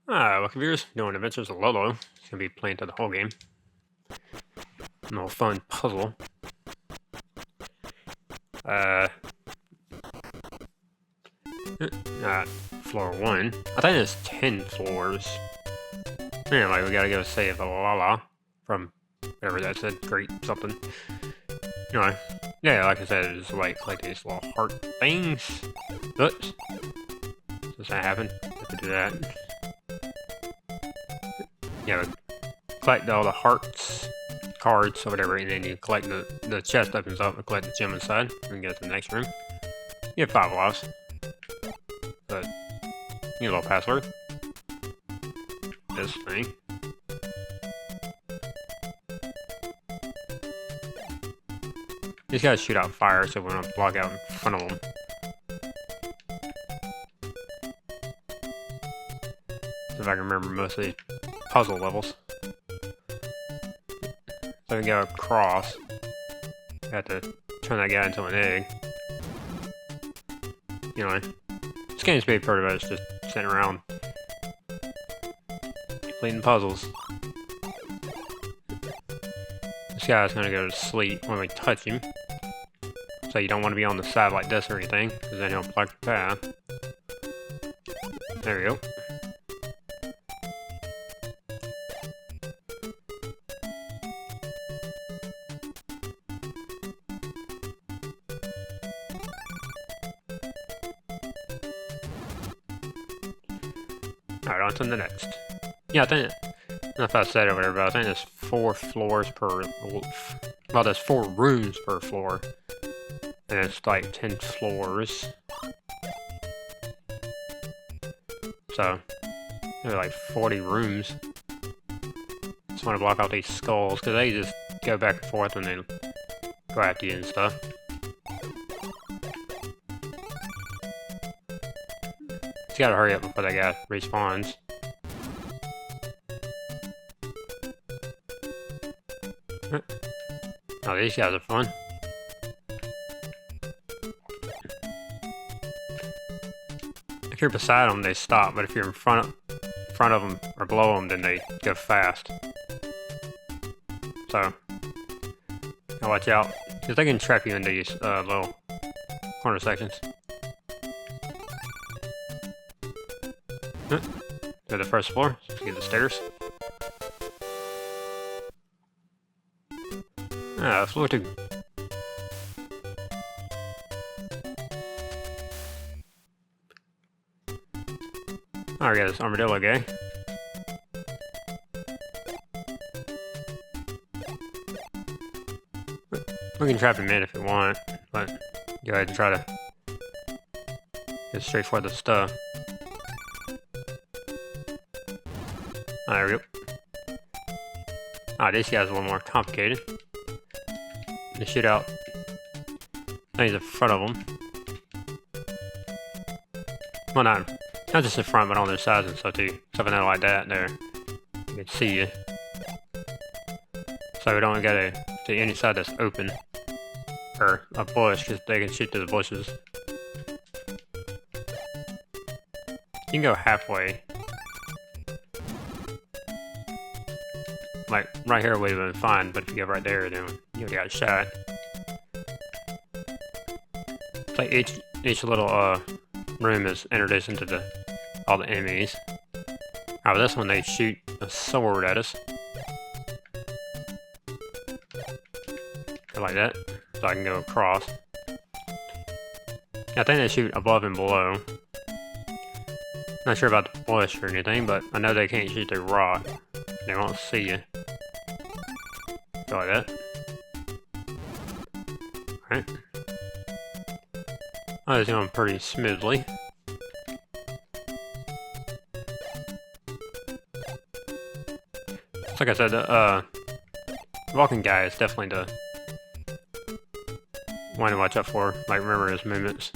Welcome viewers, doing Adventures of Lolo. It's gonna be playing through the whole game. A little fun puzzle. Uh, Floor 1. I think there's 10 floors. Anyway, we gotta go save a Lala from whatever that said, great something. Anyway, yeah, like I said, it's like these little heart things. Oops. Does that happen? Have to do that. Yeah, collect all the hearts, cards, or whatever, and then you collect the chest opens up and collect the gem inside. And go to the next room. You have 5 lives. But, you get a little password. This thing. These guys shoot out fire, so we don't block out in front of them. See if I can remember most of these puzzle levels. So we go across. Got to turn that guy into an egg. You know, this game's pretty much just sitting around completing puzzles. This guy's gonna go to sleep when we touch him. So you don't want to be on the side like this or anything, because then he'll block your path. There we go. Alright, on to the next. Yeah, I think, I don't know if I said it over there, but I think there's 4 floors per, well, there's 4 rooms per floor. And it's like 10 floors. So, there's like 40 rooms. Just want to block out these skulls, because they just go back and forth and then go after you and stuff. Just gotta hurry up before that guy respawns. Oh, these guys are fun. If you're beside them, they stop, but if you're in front of them or below them, then they go fast. So, gotta watch out, because they can trap you into these little corner sections. To the first floor, so get the stairs. Floor 2. Alright, got this armadillo guy. We can trap him in if we want, but go ahead and try to get straight for the stuff. There we go. This guy's a little more complicated. They shoot out things in front of them. Well, not just in front, but on their sides and stuff too. Something like that there. You can see you. So we don't go to any side that's open. Or a bush, because they can shoot through the bushes. You can go halfway. Like, right here would have been fine, but if you go right there, then you already got shot. It's like each little room is introduced into all the enemies. Oh, this one they shoot a sword at us. Like that, so I can go across. I think they shoot above and below. Not sure about the bush or anything, but I know they can't shoot through rock. They won't see you. Go like that. Alright. Oh, it's going pretty smoothly. Like I said, the walking guy is definitely the one to watch out for. Like, remember his movements.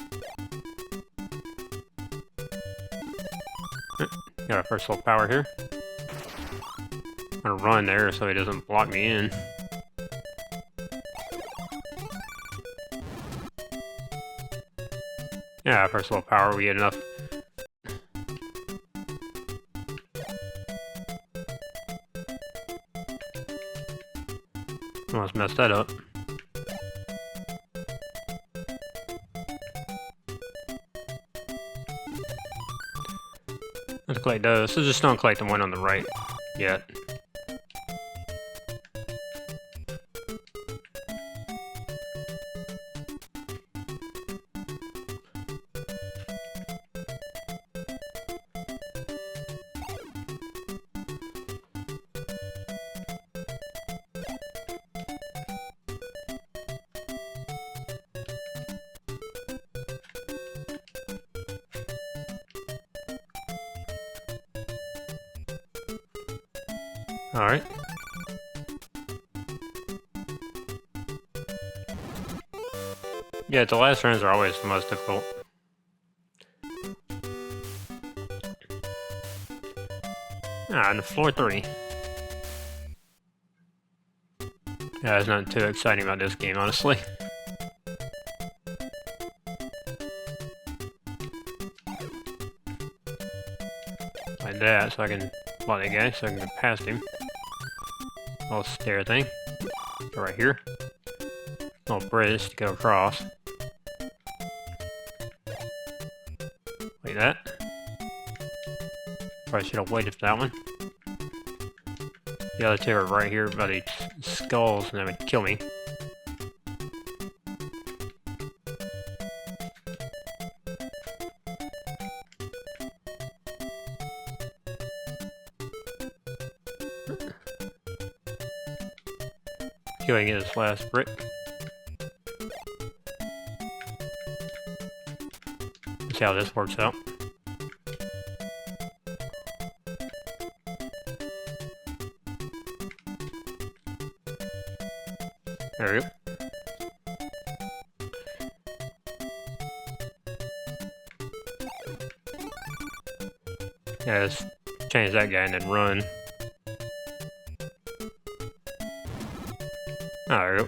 Got our first little power here. I'm gonna run there so he doesn't block me in. Yeah, first little power, we get enough Almost messed that up. Let's collect those. So just don't collect the one on the right yet. Alright. Yeah, the last runs are always the most difficult. And floor 3. Yeah, there's nothing too exciting about this game, honestly. Like that, so I can block the guy, so I can get past him. Little stair thing. Go right here. Little bridge to go across. Like that. Probably should have waited for that one. The other two are right here by the skulls, and they would kill me. Killing his last brick. Let's see how this works out. There we go. Yeah, let's change that guy and then run. Oh, there we go.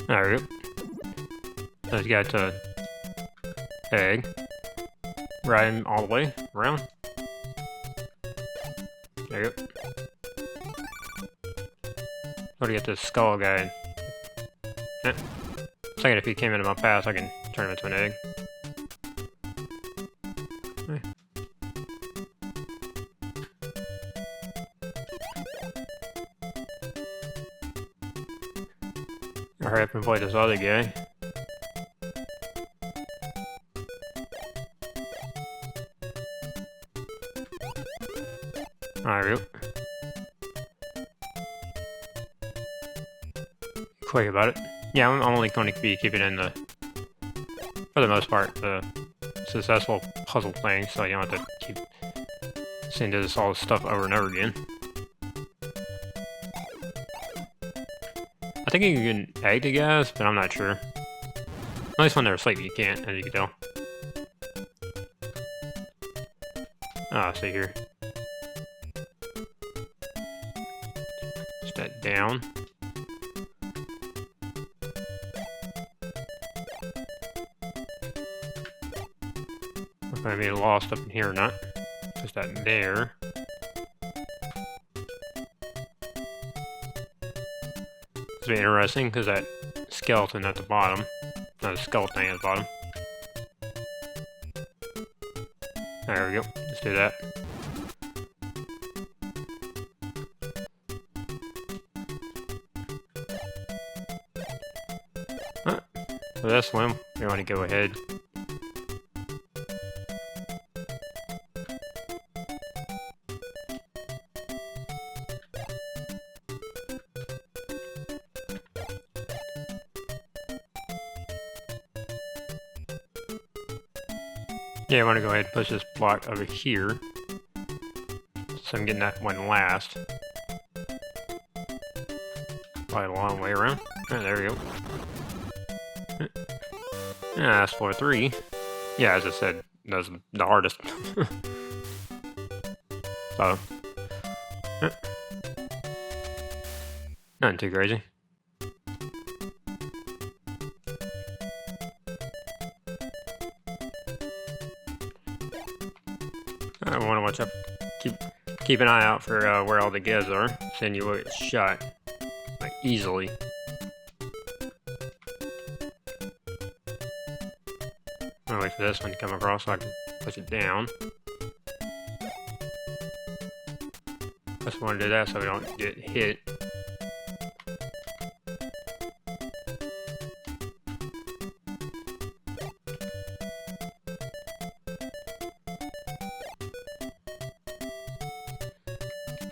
There we go. Let's get to egg. Ride him all the way around. There you go. What do you get this skull guy? Eh. Second, if he came into my path, I can turn him into an egg. Eh. I'll hurry up and play this other guy. There we go. Quick about it. Yeah, I'm only going to be keeping in the, for the most part, the successful puzzle thing, so you don't have to keep seeing this all this stuff over and over again. I think you can egg the guys, but I'm not sure. At least when they're asleep, you can't, as you can tell. Ah, see here. Step down. If I may be lost up in here or not. Just that there. It's be interesting because that skeleton at the bottom. No, the skeleton at the bottom. There we go. Let's do that. For this one, we want to go ahead. Yeah, I want to go ahead and push this block over here. So I'm getting that one last. Probably a long way around. Oh, there we go. Yeah, that's floor 3. Yeah, as I said, that's the hardest. So. Nothing too crazy. I want to watch out keep an eye out for where all the guys are, then you will get shot, like, easily. I'll wait for this one to come across so I can push it down. Just want to do that so we don't get hit.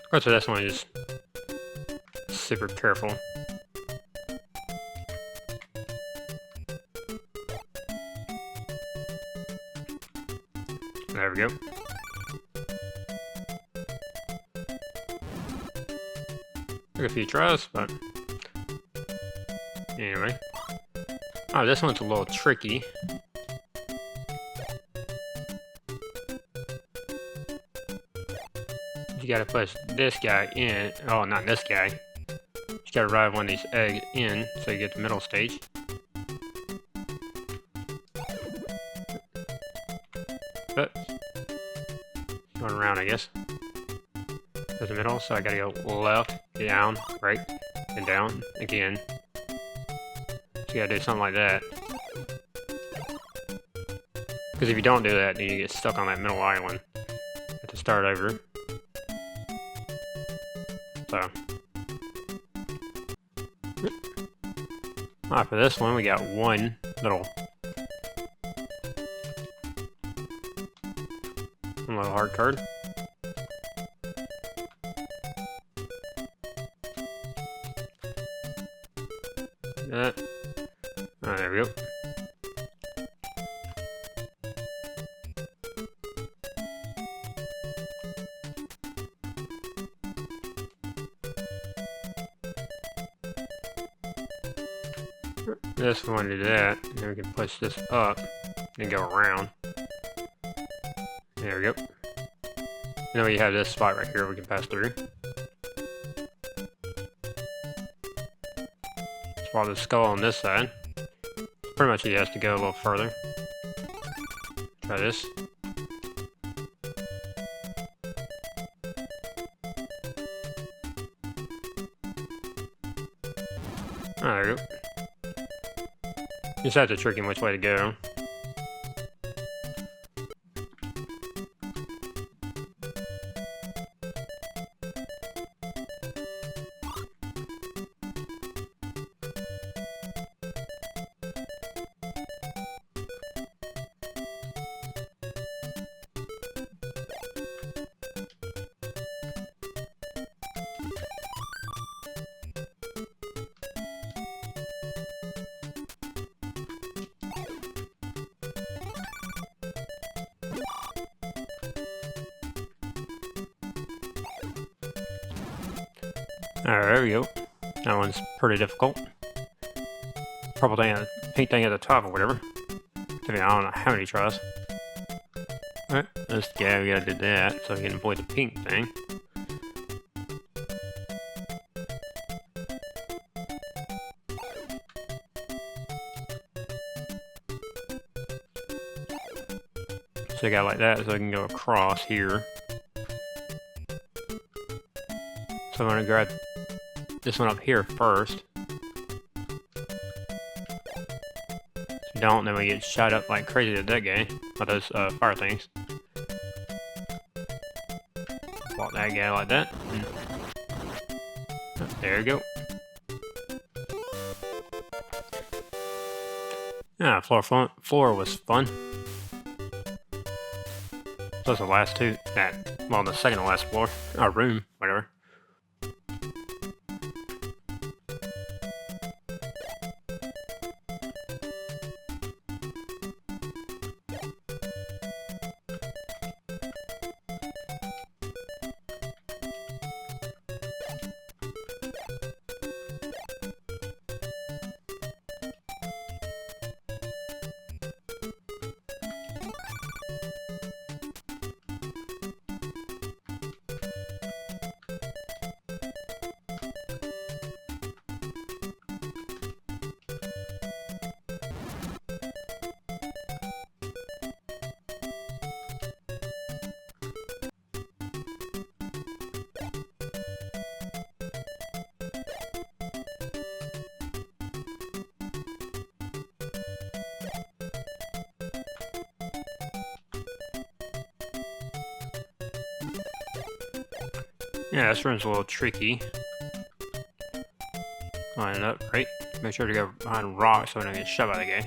Of course, for this one, just super careful. There we go. Took a few tries, but anyway. Oh, this one's a little tricky. You gotta push this guy in. Oh, not this guy. You gotta ride one of these eggs in so you get the middle stage. But going around, I guess. To the middle, so I gotta go left, get down, right, and down again. So you gotta do something like that. Because if you don't do that, then you get stuck on that middle island. Have to start over. So. Alright, for this one, we got one little heart card. That. Oh, there we go. This one to do that, and then we can push this up and go around. There we go. Now we have this spot right here we can pass through. Swap the skull on this side. Pretty much he has to go a little further. Try this. Oh, there we go. You just have to trick him which way to go. Alright, there we go. That one's pretty difficult. Purple thing, pink thing at the top or whatever. I don't know how many tries. Alright, this guy, we gotta do that so we can avoid the pink thing. So I got like that so I can go across here. So I'm gonna grab this one up here first. If you don't, then we get shot up like crazy to that guy by those fire things. Block that guy like that. There you go. Yeah, floor was fun. Those are the last two. Well, the second to last floor. Or room, whatever. Yeah, this room's a little tricky. Line it up, right? Make sure to go behind rocks so I don't get shoved out of the game.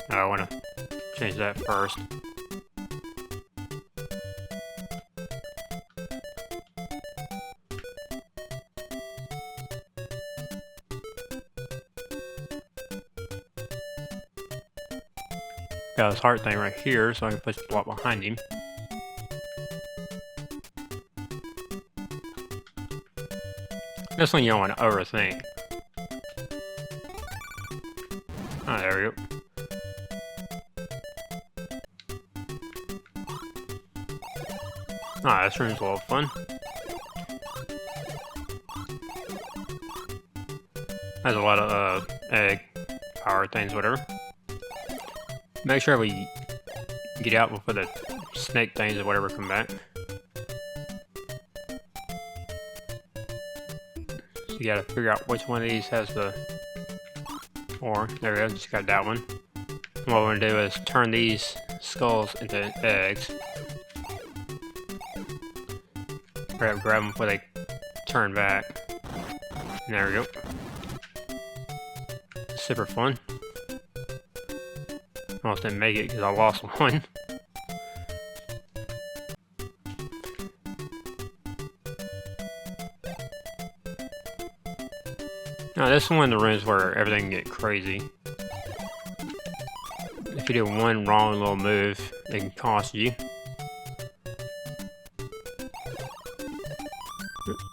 I want to change that first. Got this heart thing right here, so I can push the block behind him. This one you don't want to overthink. Ah, there we go. Ah, this room's a little fun. Has a lot of egg power things, whatever. Make sure we get out before the snake things or whatever come back. So you gotta figure out which one of these has the ore. There we go, just got that one. And what we're gonna do is turn these skulls into eggs. Grab them before they turn back. And there we go. Super fun. Almost didn't make it because I lost one. Now this is one of the rooms where everything can get crazy. If you do one wrong little move, it can cost you.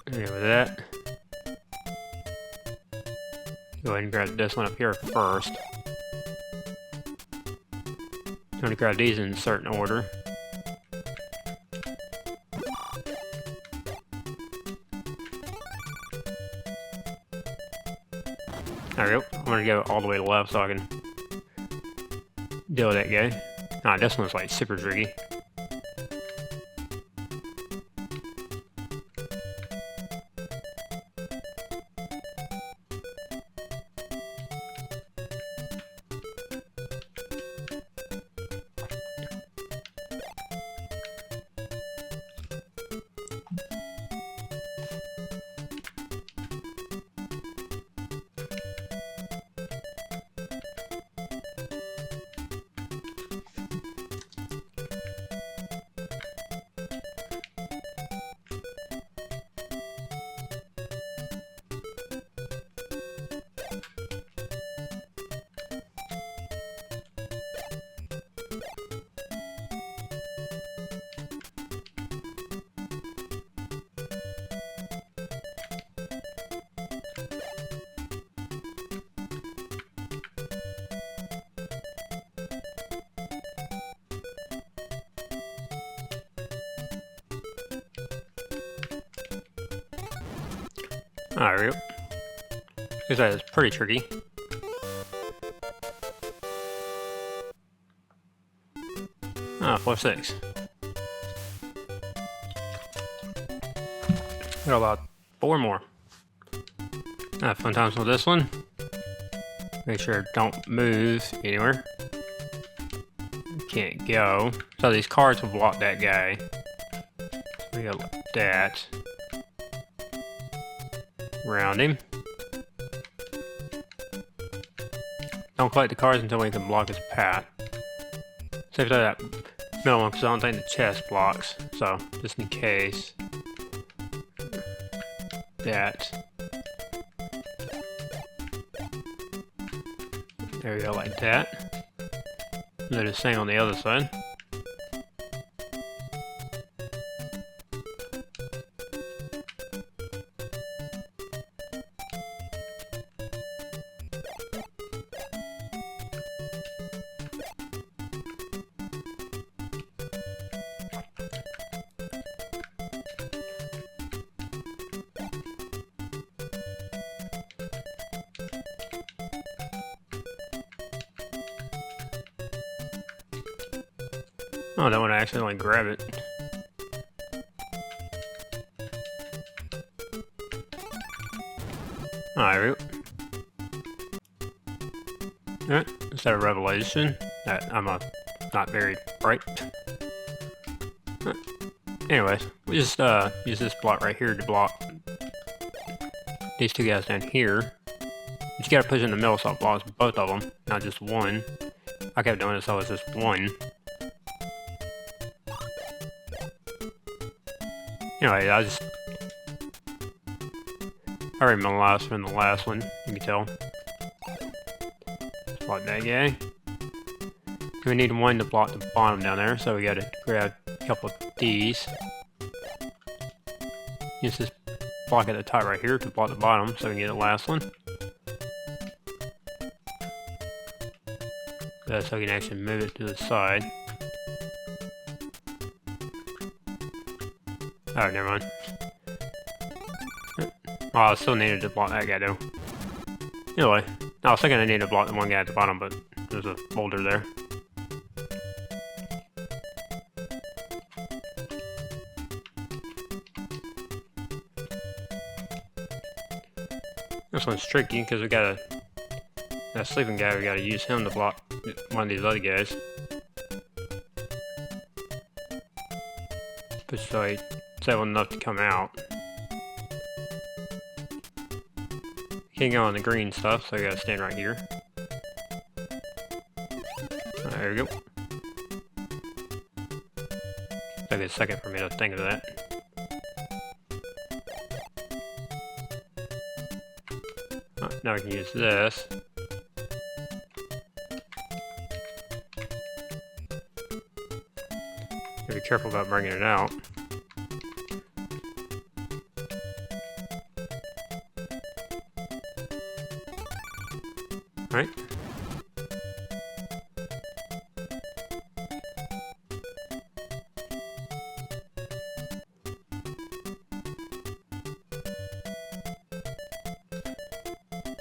Anyway, with that, go ahead and grab this one up here first. I'm going to grab these in a certain order. There we go. I'm going to go all the way to the left so I can deal with that guy. Ah, this one's like super tricky. There we go. Because that is pretty tricky. Ah, 4-6. Got about 4 more. Fun times with this one. Make sure don't move anywhere. You can't go. So these cards will block that guy. We go like that. Around him. Don't collect the cards until we can block his path. Save that middle one because I don't think the chest blocks. So, just in case. That. There we go, like that. And then the same on the other side. Oh, that one I accidentally grab it. Alright. Alright, is that a revelation? That I'm a not very bright. Anyways, we just use this block right here to block these two guys down here. But you gotta push in the middle so it blocks both of them, not just one. I kept doing this so it's just one. Anyway, I remember from the last one, you can tell. Block that guy. We need one to block the bottom down there, so we gotta grab a couple of these. Use this block at the top right here to block the bottom, so we can get the last one. So we can actually move it to the side. Oh, never mind. Oh, I still needed to block that guy though. Anyway, I was thinking I needed to block the one guy at the bottom, but there's a boulder there. This one's tricky because we got that sleeping guy, we gotta use him to block one of these other guys. But so he's able enough to come out. Can't go on the green stuff, so I gotta stand right here. There we go. Took a second for me to think of that. Now we can use this. Be careful about bringing it out. Right.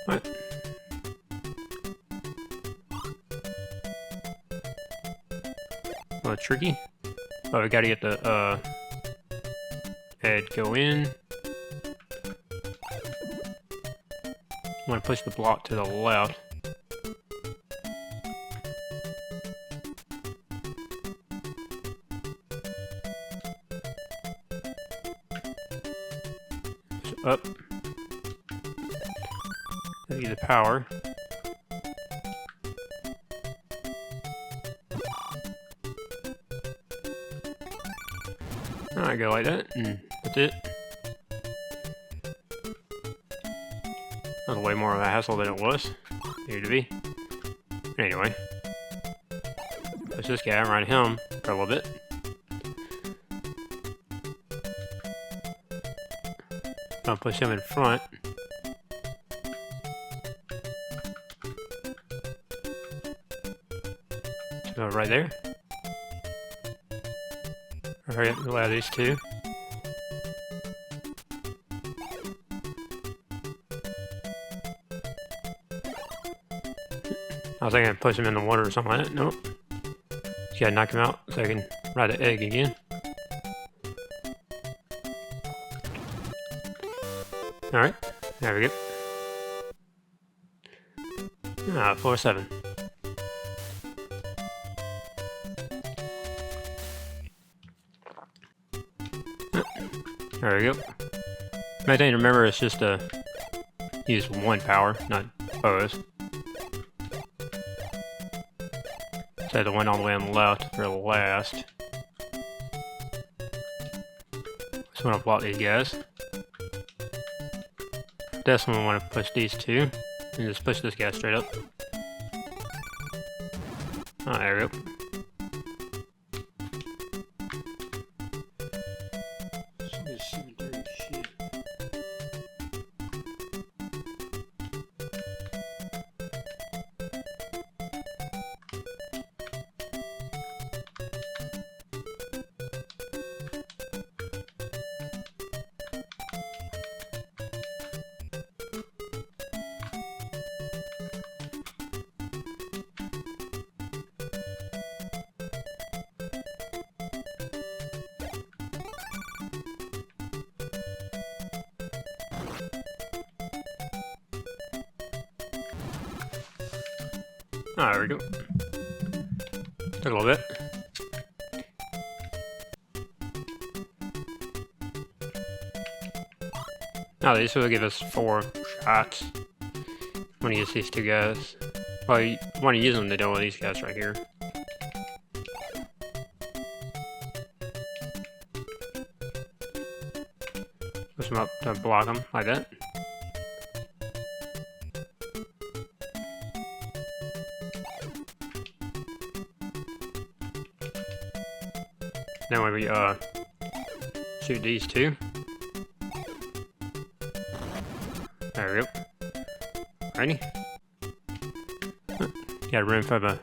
What? A little tricky. But we gotta get the head go in. I'm gonna push the block to the left. Up. Need the power. Alright, go like that, and that's it. That was way more of a hassle than it was. Needed to be. Anyway. Push this guy, ride him for a little bit. I'll push him in front. So right there. Hurry up and allow these two. I was thinking I'd push him in the water or something like that. Nope. Just gotta knock him out so I can ride the egg again. Alright, there we go. 4-7. There we go. Main thing to remember is just to use one power, not both. Set the one all the way on the left for last. Just want to block these guys. This one we want to push these two. And just push this guy straight up. Oh, there we go. There we go. Took a little bit. Now these will give us 4 shots. I'm gonna use these 2 guys. Well, you want to use them to deal with these guys right here. Push them up to block them like that. Then when we shoot these 2. There we go. Ready? Got room for the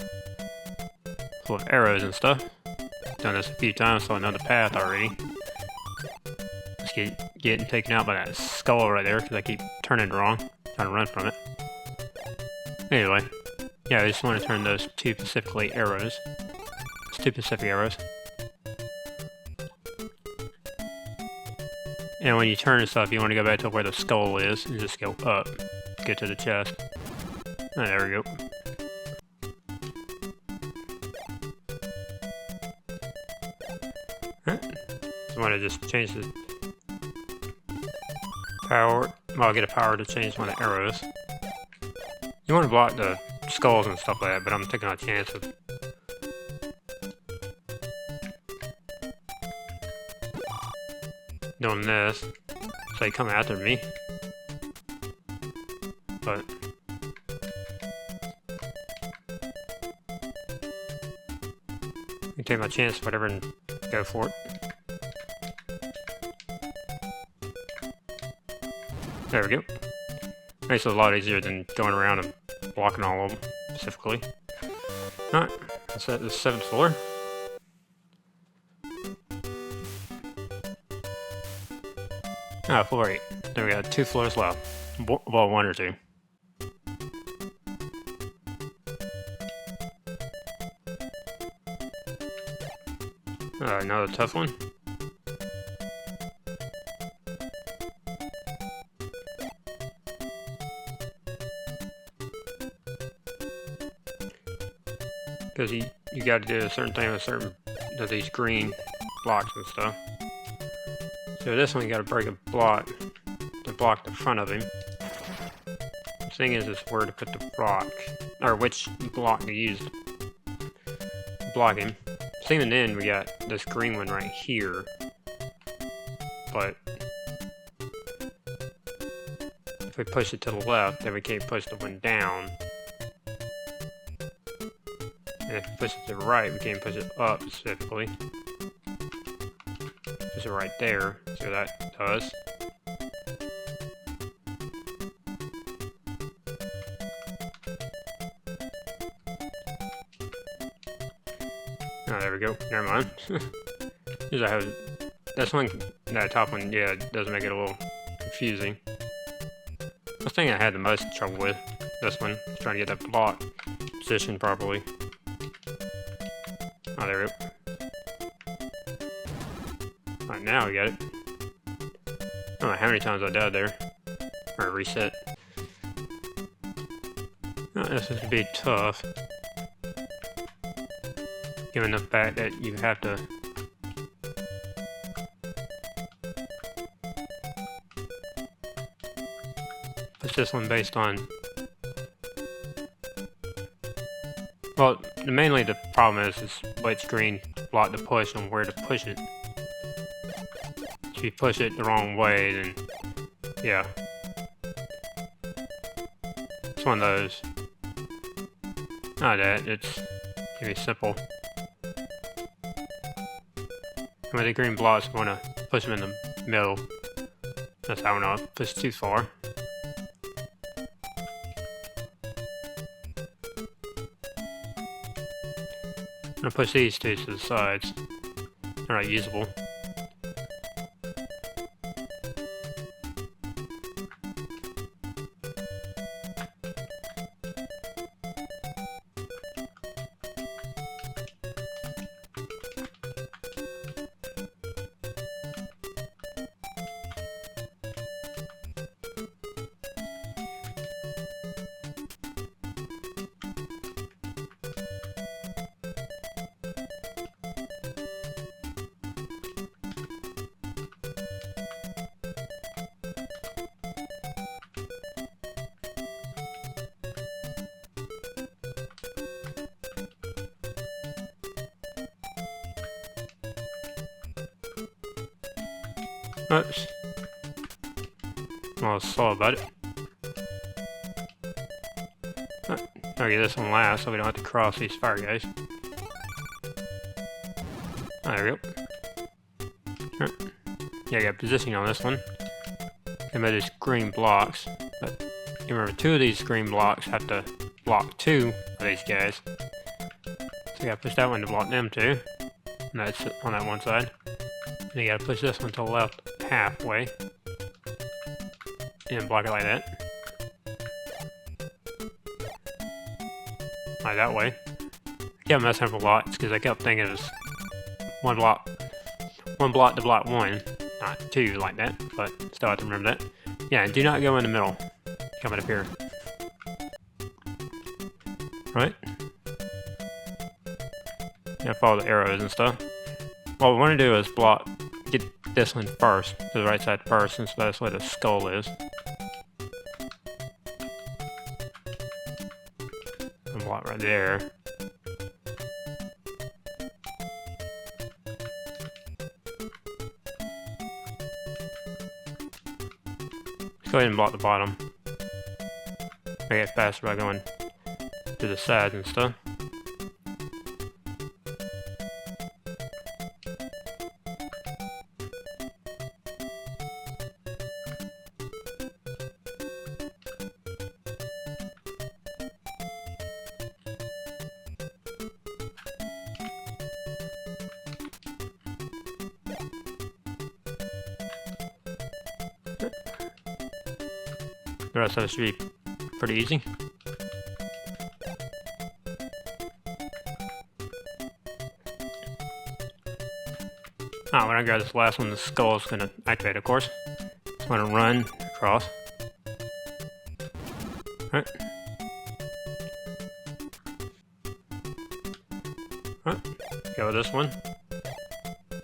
full of arrows and stuff. Done this a few times, so I know the path already. Let's getting taken out by that skull right there because I keep turning it wrong, trying to run from it. Anyway, yeah, I just want to turn those 2 specifically arrows. It's 2 specific arrows. And when you turn and stuff, you want to go back to where the skull is and just go up. Get to the chest. Oh, there we go. Alright. So I want to just change the power. Well, I'll get a power to change one of the arrows. You want to block the skulls and stuff like that, but I'm taking a chance of doing this, so they come after me. But I take my chance, whatever, and go for it. There we go. Makes it a lot easier than going around and blocking all of them specifically. Alright, that's at the 7th floor. Ah, floor 8. Then we got 2 floors left. Well, 1 or 2. Another tough one. Because you got to do a certain thing with certain of these green blocks and stuff. So this one you got to break a block to block the front of him. The thing is where to put the rock, or which block to use to block him. So even then we got this green one right here, but if we push it to the left, then we can't push the one down. And if we push it to the right, we can't push it up specifically. Push it right there, see what that does. Oh, there we go. Never mind. Here's I have this one, that top one, yeah, it does make it a little confusing. The thing I had the most trouble with, this one, is trying to get that block positioned properly. Oh, there we go. Alright, now we got it. I don't know how many times I died there. Or reset. Oh, this is to be tough. Given the fact that you have to push this one based on, well, mainly the problem is which green block to push and where to push it. If you push it the wrong way, then yeah, it's one of those. Not that, it's pretty simple. With the green blocks, I want to push them in the middle. That's how I don't push too far. I'm gonna push these 2 to the sides. They're not usable. Oops. I'm a little slow about it. I'll get this one last so we don't have to cross these fire guys. There we go. Yeah, I got positioning on this one. And by these green blocks. But you remember, 2 of these green blocks have to block 2 of these guys. So you gotta push that one to block them too. And that's on that one side. And you gotta push this one to the left halfway. And block it like that. Like that way. I kept messing up a lot because I kept thinking it was one block to block 1, not 2 like that, but still have to remember that. Yeah, and do not go in the middle. Coming up here. Right? Yeah, follow the arrows and stuff. What we want to do is get this one first, to the right side first, since that's where the skull is. And block right there. Let's go ahead and block the bottom. Make it faster by going to the sides and stuff. The rest of it should be pretty easy. Ah, when I grab this last one, the skull is going to activate, of course. It's going to run across. Alright. Alright, go with this one.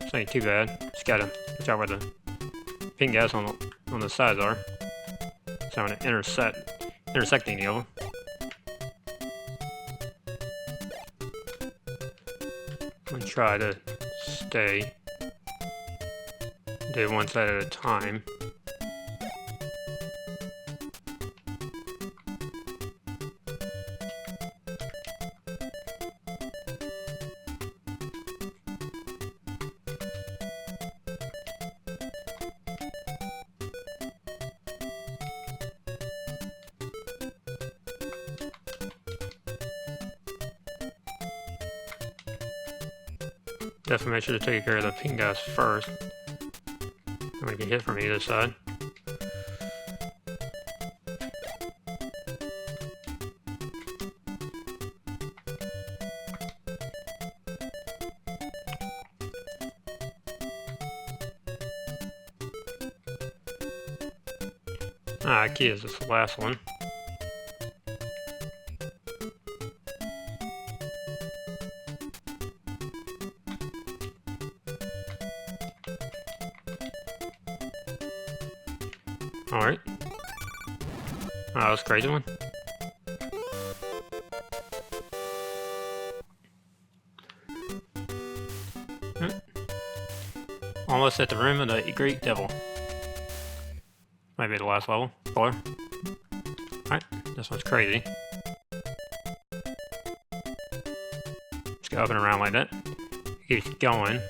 This ain't too bad. Just gotta watch out where the pink guys on the sides are. So I'm gonna intersecting the other. I'm gonna try to stay. Do one side at a time. Definitely make sure to take care of the pink guys first. I'm gonna get hit from either side. Ah, key is this last one. Alright. Oh, that was a crazy one. Almost at the room of the Great Devil. Might be the last level. 4. Alright, this one's crazy. Just go up and around like that. Keeps going.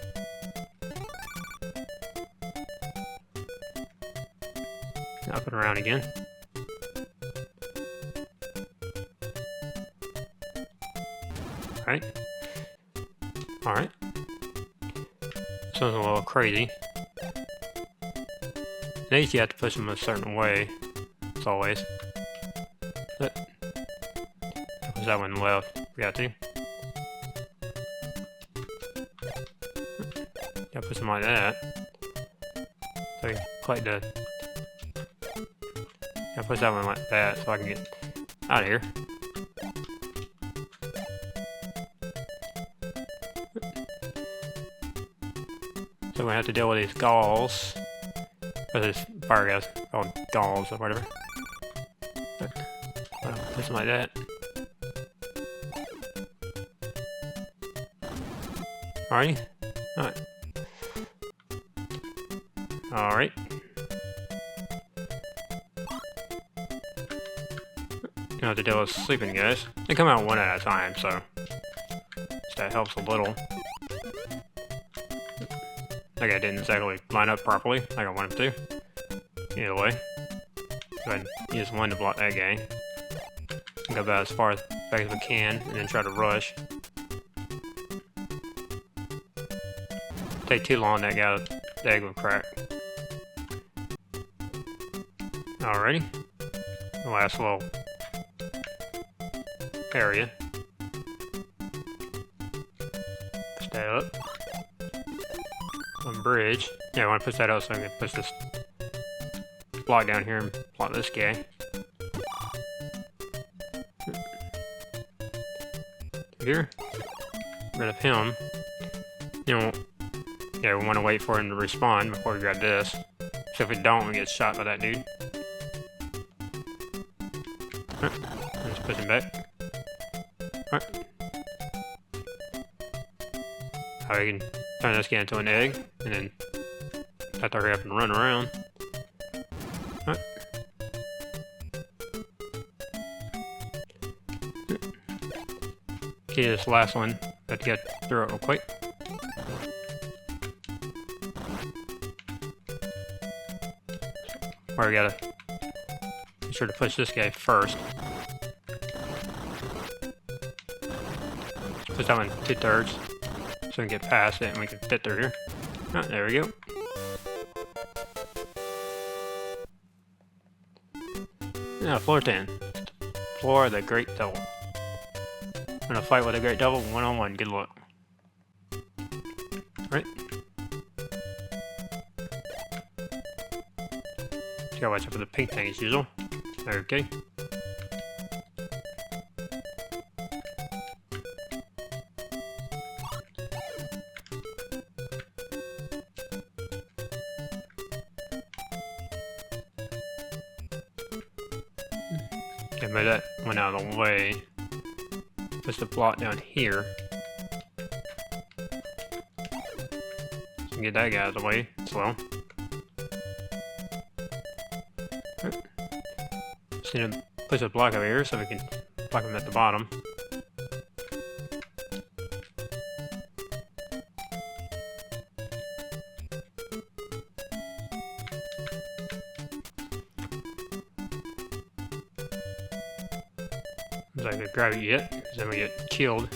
Up and around again. Alright. Alright. This one's a little crazy. These you have to push them a certain way, as always. But push that one left. Forgot to. Gotta push them like that. So you collect the. Gotta push that one like that so I can get out of here. So we're gonna have to deal with these galls. Or these fire guys called galls or whatever. Push them like that. Alrighty. Alright. Alright. You know what to deal with sleeping guys. They come out one at a time, so that helps a little. Like I didn't exactly line up properly, like I wanted to. Either way. Go ahead and use one to block that guy. Go about as far back as we can, and then try to rush. Take too long, that guy, the egg will crack. Alrighty. The last little area. Push that up. One bridge. Yeah, I want to push that up so I can push this block down here and block this guy. Here. Get rid of him. You know, yeah, we want to wait for him to respawn before we grab this. So if we don't, we get shot by that dude. Let's push him back. Alright. How we can turn this guy into an egg, and then have to hurry up and run around. Alright. Okay, this last one, got to get through it real quick. Where we gotta be sure to push this guy first. Push that one 2/3 so we can get past it and we can fit through here. Oh, there we go. Now, floor 10. Floor of the Great Devil. I'm gonna fight with the Great Devil one-on-one. Good luck. Right? Just gotta watch out for the pink thing as usual. Okay. Okay, move that one out of the way. Push the block down here. So get that guy out of the way as well. Just need to push a block over here so we can block him at the bottom. Looks like I could grab it yet, because then we get killed.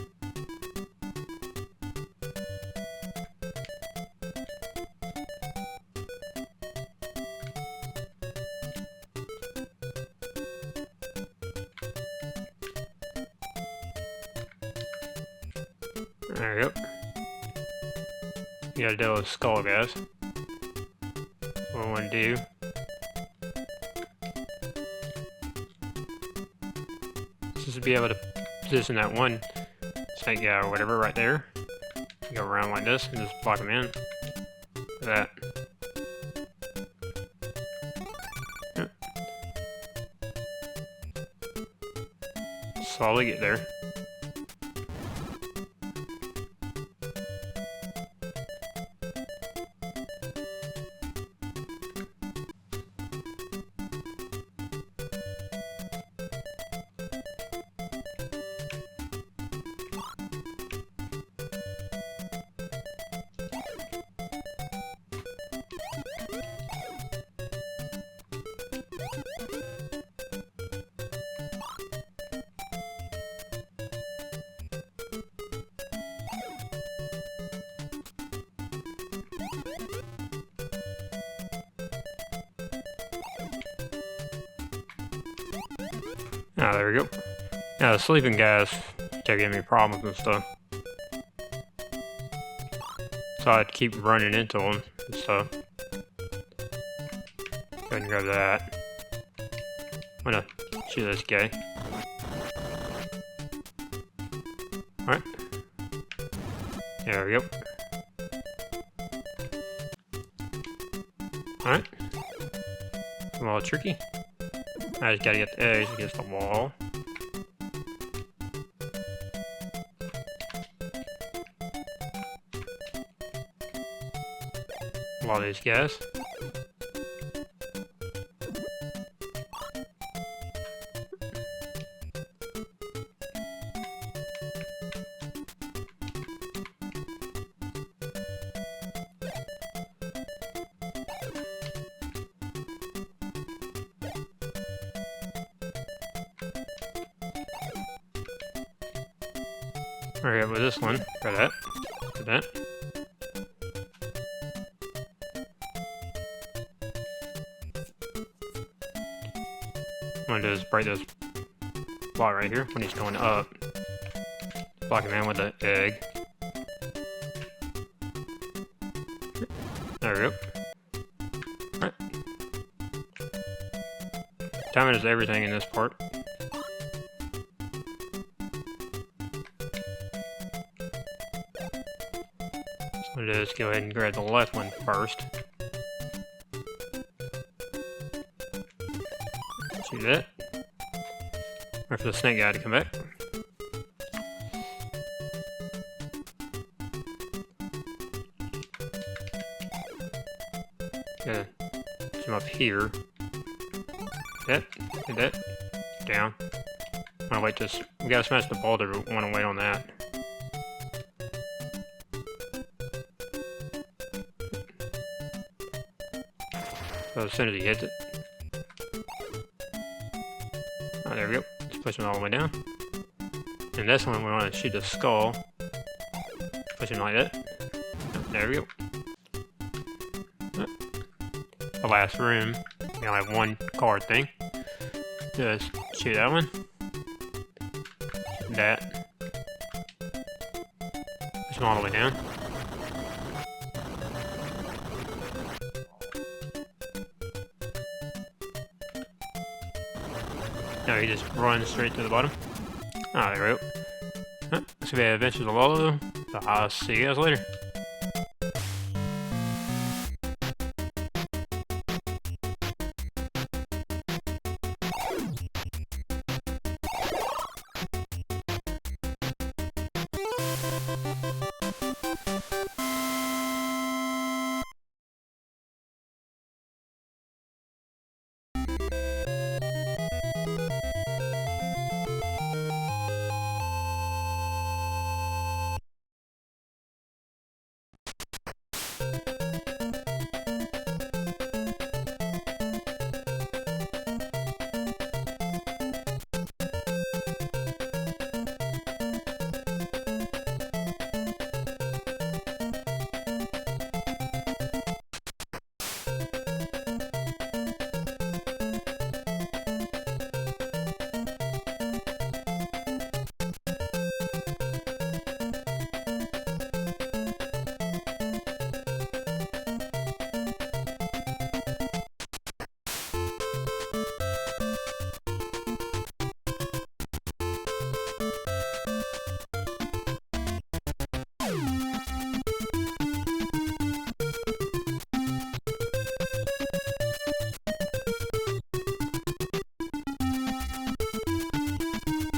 There we go. You gotta deal with skull guys. What we want to do. Just to be able to position that one snake guy or whatever right there. Go around like this and just block him in. Like that. Yep. Slowly get there. Ah, there we go. Now the sleeping guys kept giving me problems and stuff. So I'd keep running into them and stuff. Go ahead and grab that. I'm gonna shoot this guy. Alright. There we go. Alright. A little tricky. I just gotta get the edge against the wall. A lot of these guys. Alright, with this one, try that. Do that. I'm gonna do is break this block right here when he's going up. Block him in with the egg. There we go. Alright. Time is everything in this part. So just go ahead and grab the left one first. See that? Wait for the snake guy to come back. Gotta come up here. That, get that, down. I'm gonna wait this. We gotta smash the ball to wanna wait on that. So as soon as he hits it. Oh, there we go. Just push him all the way down. And this one, we want to shoot the skull. Push him like that. There we go. The last room, we only have one card thing. Just shoot that one. That. Push him all the way down. No, he just runs straight to the bottom. Oh, there we go. This will be Adventures of Lolo. So I'll see you guys later.